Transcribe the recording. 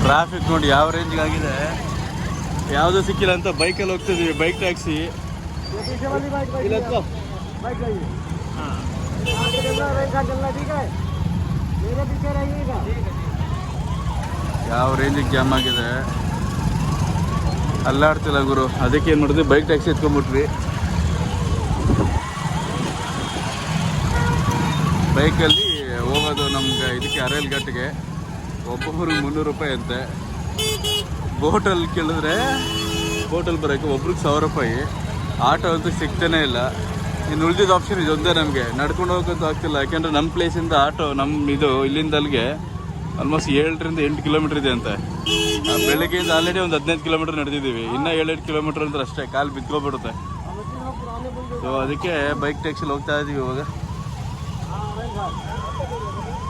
Traffic ನೋಡಿ ಯಾವ ರೇಂಜ್ಗೆ ಆಗಿದೆ, ಯಾವುದೂ ಸಿಕ್ಕಿಲ್ಲ ಅಂತ ಬೈಕಲ್ಲಿ ಹೋಗ್ತಿದ್ವಿ, ಬೈಕ್ ಟ್ಯಾಕ್ಸಿ. ಯಾವ ರೇಂಜಿಗೆ ಜಾಮ್ ಆಗಿದೆ, ಅಲ್ಲಾಡ್ತಿಲ್ಲ ಗುರು. ಅದಕ್ಕೆ ಏನು ಮಾಡಿದ್ವಿ, ಬೈಕ್ ಟ್ಯಾಕ್ಸಿ ಎತ್ಕೊಂಡ್ಬಿಟ್ವಿ. ಬೈಕಲ್ಲಿ ಹೋಗೋದು ನಮ್ಗೆ ಇದಕ್ಕೆ ಅರೇಲ್ ಘಾಟ್ಗೆ ಒಬ್ಬೊಬ್ರಿಗೆ 300 ರೂಪಾಯಿ ಅಂತೆ. ಬೋಟಲ್ಲಿ ಕೇಳಿದ್ರೆ ಬೋಟಲ್ಲಿ ಬರೋಕ್ಕೆ ಒಬ್ರಿಗೆ 1000 ರೂಪಾಯಿ. ಆಟೋ ಅಂತೂ ಸಿಗ್ತಾನೇ ಇಲ್ಲ. ಇನ್ನು ಉಳಿದಿದ್ದ ಆಪ್ಷನ್ ಇದೊಂದೇ ನಮಗೆ. ನಡ್ಕೊಂಡು ಹೋಗೋಕ್ಕಂತೂ ಆಗ್ತಿಲ್ಲ, ಯಾಕೆಂದರೆ ನಮ್ಮ ಪ್ಲೇಸಿಂದ ಆಟೋ ಇದು ಇಲ್ಲಿಂದ ಅಲ್ಲಿಗೆ ಆಲ್ಮೋಸ್ಟ್ 7ರಿಂದ 8 ಕಿಲೋಮೀಟ್ರ್ ಇದೆ ಅಂತೆ. ಬೆಳಗ್ಗೆಯಿಂದ ಆಲ್ರೆಡಿ ಒಂದು 15 ಕಿಲೋಮೀಟ್ರ್ ನಡೆದಿದ್ದೀವಿ, ಇನ್ನೂ 7-8 ಕಿಲೋಮೀಟ್ರ್ ಅಂದ್ರೆ ಅಷ್ಟೇ, ಕಾಲು ಬಿದ್ಕೊಬಿಡುತ್ತೆ. ಸೊ ಅದಕ್ಕೆ ಬೈಕ್ ಟ್ಯಾಕ್ಸಿಲಿ ಹೋಗ್ತಾ ಇದ್ದೀವಿ ಇವಾಗ.